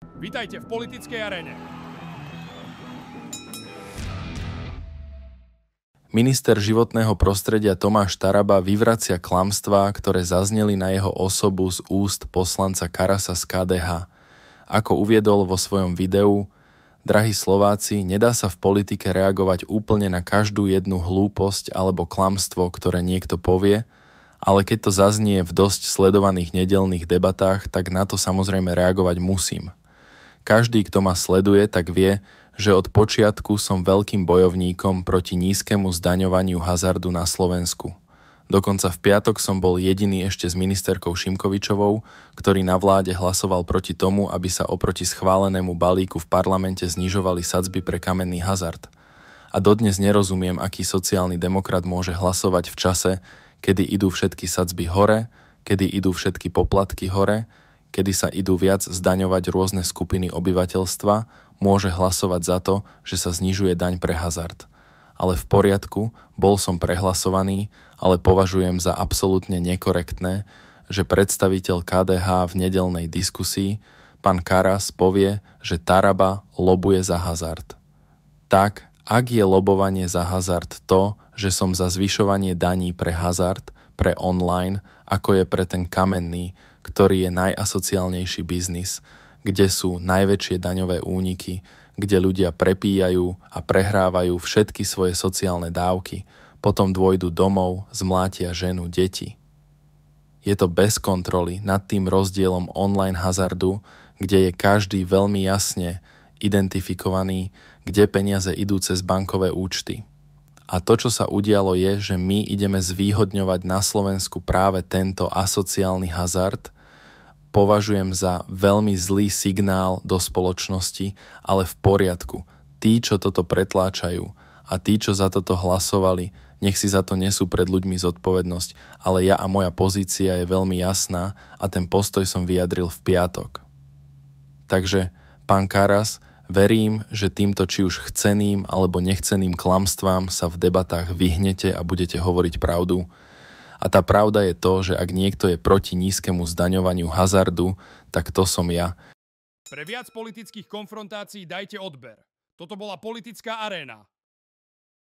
Vítajte v politickej aréne. Minister životného prostredia Tomáš Taraba vyvracia klamstvá, ktoré zazneli na jeho osobu z úst poslanca Karasa z KDH. Ako uviedol vo svojom videu: drahí Slováci, nedá sa v politike reagovať úplne na každú jednu hlúposť alebo klamstvo, ktoré niekto povie, ale keď to zaznie v dosť sledovaných nedeľných debatách, tak na to samozrejme reagovať musím. Každý, kto ma sleduje, tak vie, že od počiatku som veľkým bojovníkom proti nízkemu zdaňovaniu hazardu na Slovensku. Dokonca v piatok som bol jediný ešte s ministerkou Šimkovičovou, ktorý na vláde hlasoval proti tomu, aby sa oproti schválenému balíku v parlamente znižovali sadzby pre kamenný hazard. A dodnes nerozumiem, aký sociálny demokrat môže hlasovať v čase, kedy idú všetky sadzby hore, kedy idú všetky poplatky hore, kedy sa idú viac zdaňovať rôzne skupiny obyvateľstva, môže hlasovať za to, že sa znižuje daň pre hazard. Ale v poriadku, bol som prehlasovaný, ale považujem za absolútne nekorektné, že predstaviteľ KDH v nedeľnej diskusii, pán Karas, povie, že Taraba lobuje za hazard. Tak, ak je lobovanie za hazard to, že som za zvyšovanie daní pre hazard, pre online, ako je pre ten kamenný, ktorý je najasociálnejší biznis, kde sú najväčšie daňové úniky, kde ľudia prepíjajú a prehrávajú všetky svoje sociálne dávky, potom dôjdu domov, zmlátia ženu, deti. Je to bez kontroly nad tým rozdielom online hazardu, kde je každý veľmi jasne identifikovaný, kde peniaze idú cez bankové účty. A to, čo sa udialo, je, že my ideme zvýhodňovať na Slovensku práve tento asociálny hazard. Považujem za veľmi zlý signál do spoločnosti, ale v poriadku. Tí, čo toto pretláčajú a tí, čo za toto hlasovali, nech si za to nesú pred ľuďmi zodpovednosť, ale ja a moja pozícia je veľmi jasná a ten postoj som vyjadril v piatok. Takže, pán Karas, verím, že týmto či už chceným alebo nechceným klamstvám sa v debatách vyhnete a budete hovoriť pravdu. A tá pravda je to, že ak niekto je proti nízkemu zdaňovaniu hazardu, tak to som ja. Pre viac politických konfrontácií dajte odber. Toto bola politická aréna.